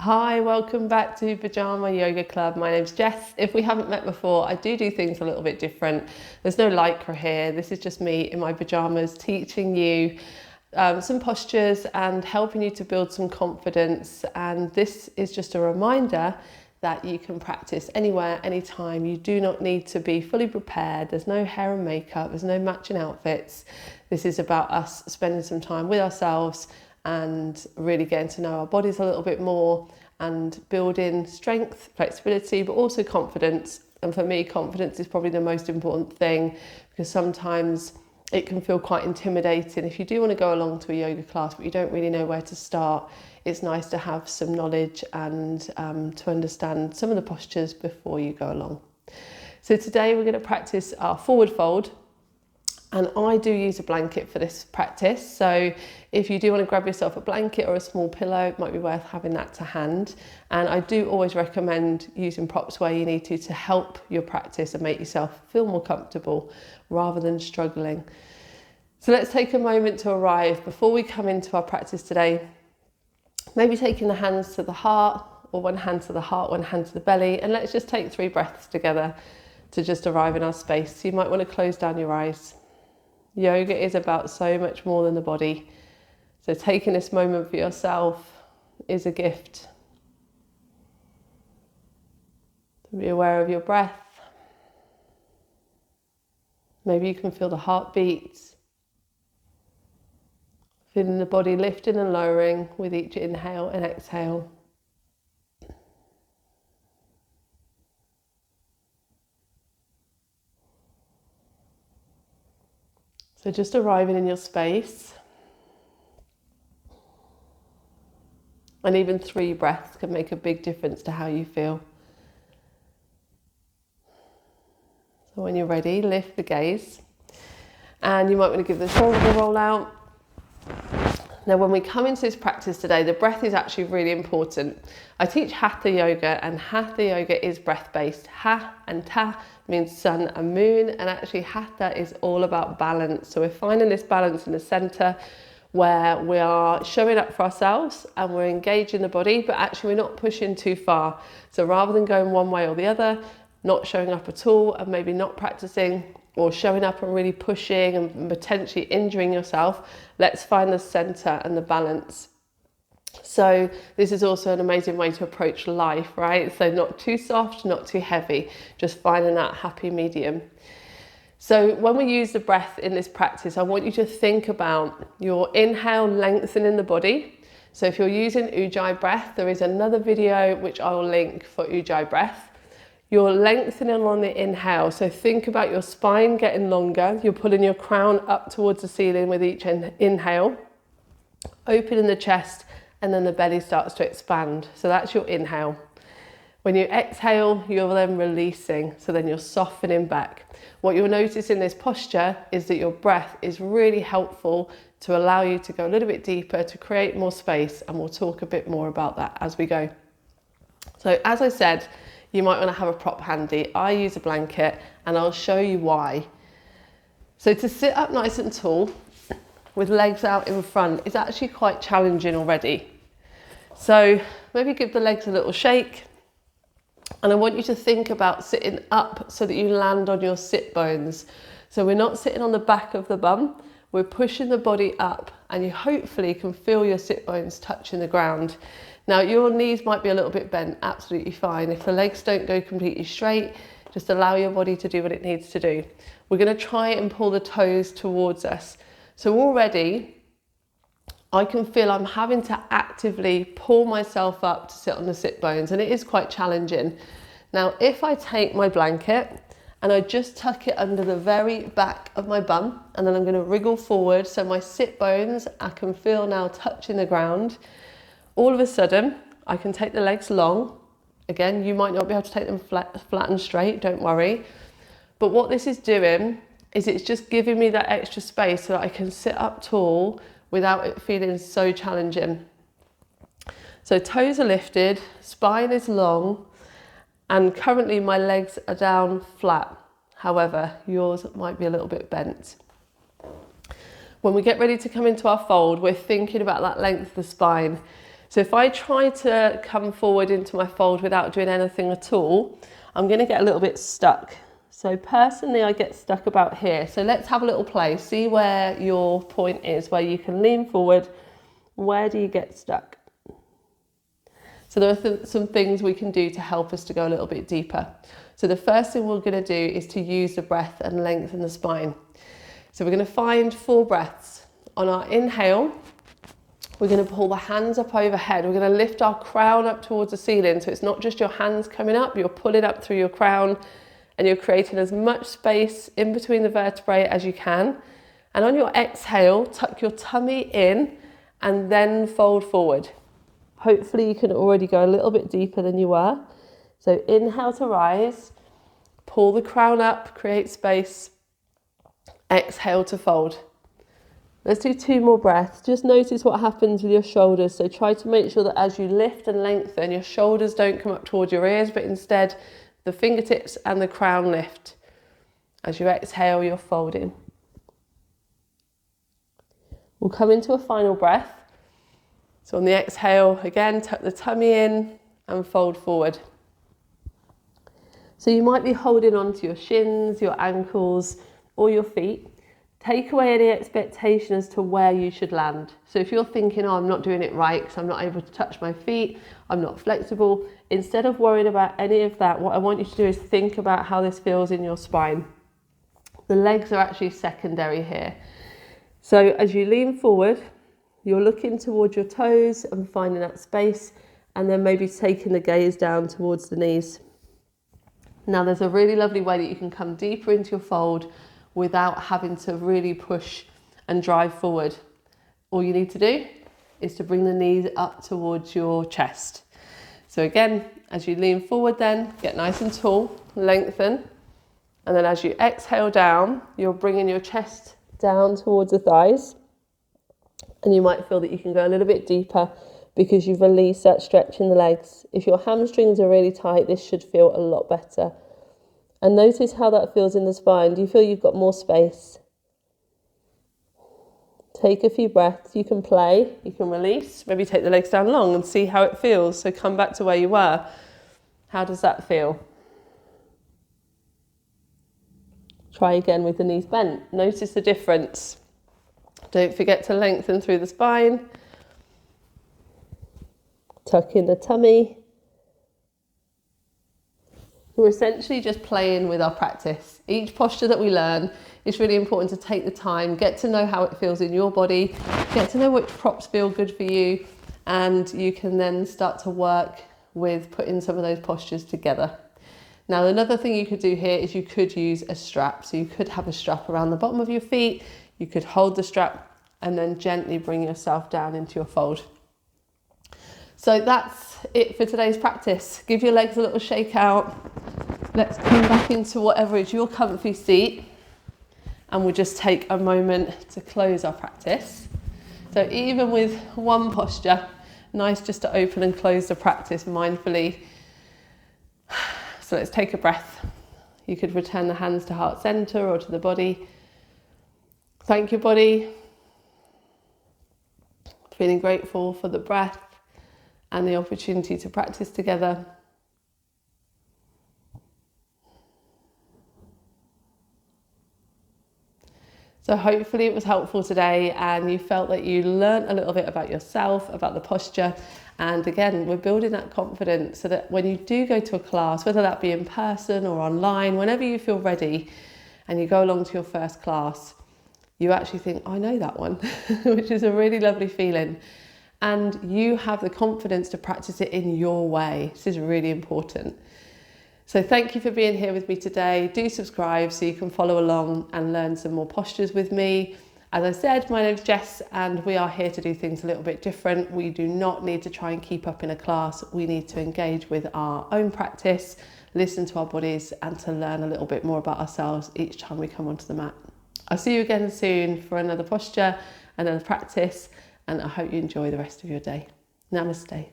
Hi, welcome back to Pyjama Yoga Club. My name's Jess. If we haven't met before, I do things a little bit different. There's no lycra here. This is just me in my pyjamas teaching you some postures and helping you to build some confidence. And this is just a reminder that you can practice anywhere, anytime. You do not need to be fully prepared. There's no hair and makeup. There's no matching outfits. This is about us spending some time with ourselves and really getting to know our bodies a little bit more and building strength, flexibility, but also confidence. And for me, confidence is probably the most important thing, because sometimes it can feel quite intimidating. If you do want to go along to a yoga class but you don't really know where to start, it's nice to have some knowledge and to understand some of the postures before you go along. So today we're going to practice our forward fold. And I do use a blanket for this practice. So if you do want to grab yourself a blanket or a small pillow, it might be worth having that to hand. And I do always recommend using props where you need to help your practice and make yourself feel more comfortable rather than struggling. So let's take a moment to arrive before we come into our practice today. Maybe taking the hands to the heart, or one hand to the heart, one hand to the belly. And let's just take 3 breaths together to just arrive in our space. So you might want to close down your eyes. Yoga is about so much more than the body. So taking this moment for yourself is a gift. To be aware of your breath. Maybe you can feel the heartbeats. Feeling the body lifting and lowering with each inhale and exhale. So just arriving in your space. And even 3 breaths can make a big difference to how you feel. So when you're ready, lift the gaze. And you might want to give the shoulders a roll out. Now when we come into this practice today, the breath is actually really important. I teach Hatha Yoga, and Hatha Yoga is breath-based. Ha and Ta means sun and moon, and actually Hatha is all about balance. So we're finding this balance in the center where we are showing up for ourselves and we're engaging the body, but actually we're not pushing too far. So rather than going one way or the other, not showing up at all and maybe not practicing, or showing up and really pushing and potentially injuring yourself, let's find the center and the balance. So this is also an amazing way to approach life, right? So not too soft, not too heavy, just finding that happy medium. So when we use the breath in this practice, I want you to think about your inhale lengthening the body. So if you're using Ujjayi breath, there is another video which I will link for Ujjayi breath. You're lengthening on the inhale, so think about your spine getting longer. You're pulling your crown up towards the ceiling with each inhale, opening the chest, and then the belly starts to expand. So that's your inhale. When you exhale, you're then releasing, so then you're softening back. What you'll notice in this posture is that your breath is really helpful to allow you to go a little bit deeper, to create more space, and we'll talk a bit more about that as we go. So as I said, you might want to have a prop handy. I use a blanket and I'll show you why. So to sit up nice and tall with legs out in front is actually quite challenging already. So maybe give the legs a little shake. And I want you to think about sitting up so that you land on your sit bones. So we're not sitting on the back of the bum, we're pushing the body up, and you hopefully can feel your sit bones touching the ground. Now your knees might be a little bit bent, absolutely fine. If the legs don't go completely straight, just allow your body to do what it needs to do. We're going to try and pull the toes towards us. So already I can feel I'm having to actively pull myself up to sit on the sit bones, and it is quite challenging. Now if I take my blanket and I just tuck it under the very back of my bum, and then I'm going to wriggle forward so my sit bones I can feel now touching the ground. All of a sudden, I can take the legs long. Again, you might not be able to take them flat and straight, don't worry. But what this is doing is it's just giving me that extra space so that I can sit up tall without it feeling so challenging. So toes are lifted, spine is long, and currently my legs are down flat. However, yours might be a little bit bent. When we get ready to come into our fold, we're thinking about that length of the spine. So if I try to come forward into my fold without doing anything at all, I'm going to get a little bit stuck. So personally, I get stuck about here. So let's have a little play. See where your point is, where you can lean forward. Where do you get stuck? So there are some things we can do to help us to go a little bit deeper. So the first thing we're going to do is to use the breath and lengthen the spine. So we're going to find 4 breaths. On our inhale, we're going to pull the hands up overhead. We're going to lift our crown up towards the ceiling. So it's not just your hands coming up, you're pulling up through your crown and you're creating as much space in between the vertebrae as you can. And on your exhale, tuck your tummy in and then fold forward. Hopefully you can already go a little bit deeper than you were. So inhale to rise, pull the crown up, create space, exhale to fold. Let's do 2 more breaths. Just notice what happens with your shoulders. So try to make sure that as you lift and lengthen, your shoulders don't come up towards your ears, but instead the fingertips and the crown lift. As you exhale, you're folding. We'll come into a final breath. So on the exhale, again, tuck the tummy in and fold forward. So you might be holding onto your shins, your ankles, or your feet. Take away any expectation as to where you should land. So if you're thinking, oh, I'm not doing it right because I'm not able to touch my feet, I'm not flexible, instead of worrying about any of that, what I want you to do is think about how this feels in your spine. The legs are actually secondary here. So as you lean forward, you're looking towards your toes and finding that space, and then maybe taking the gaze down towards the knees. Now there's a really lovely way that you can come deeper into your fold without having to really push and drive forward. All you need to do is to bring the knees up towards your chest. So again, as you lean forward then, get nice and tall, lengthen, and then as you exhale down, you're bringing your chest down towards the thighs. And you might feel that you can go a little bit deeper because you've released that stretch in the legs. If your hamstrings are really tight, this should feel a lot better. And notice how that feels in the spine. Do you feel you've got more space? Take a few breaths. You can play, you can release, maybe take the legs down long and see how it feels. So come back to where you were. How does that feel? Try again with the knees bent. Notice the difference. Don't forget to lengthen through the spine. Tuck in the tummy. We're essentially just playing with our practice. Each posture that we learn, it's really important to take the time, get to know how it feels in your body, get to know which props feel good for you, and you can then start to work with putting some of those postures together. Now, another thing you could do here is you could use a strap. So you could have a strap around the bottom of your feet. You could hold the strap and then gently bring yourself down into your fold. So that's it for today's practice. Give your legs a little shake out. Let's come back into whatever is your comfy seat. And we'll just take a moment to close our practice. So even with one posture, nice just to open and close the practice mindfully. So let's take a breath. You could return the hands to heart center or to the body. Thank your body. Feeling grateful for the breath and the opportunity to practice together. So hopefully it was helpful today and you felt that you learned a little bit about yourself, about the posture. And again, we're building that confidence so that when you do go to a class, whether that be in person or online, whenever you feel ready and you go along to your first class, you actually think, I know that one, which is a really lovely feeling. And you have the confidence to practice it in your way. This is really important. So thank you for being here with me today. Do subscribe so you can follow along and learn some more postures with me. As I said, my name's Jess and we are here to do things a little bit different. We do not need to try and keep up in a class. We need to engage with our own practice, listen to our bodies and to learn a little bit more about ourselves each time we come onto the mat. I'll see you again soon for another posture, another practice, and I hope you enjoy the rest of your day. Namaste.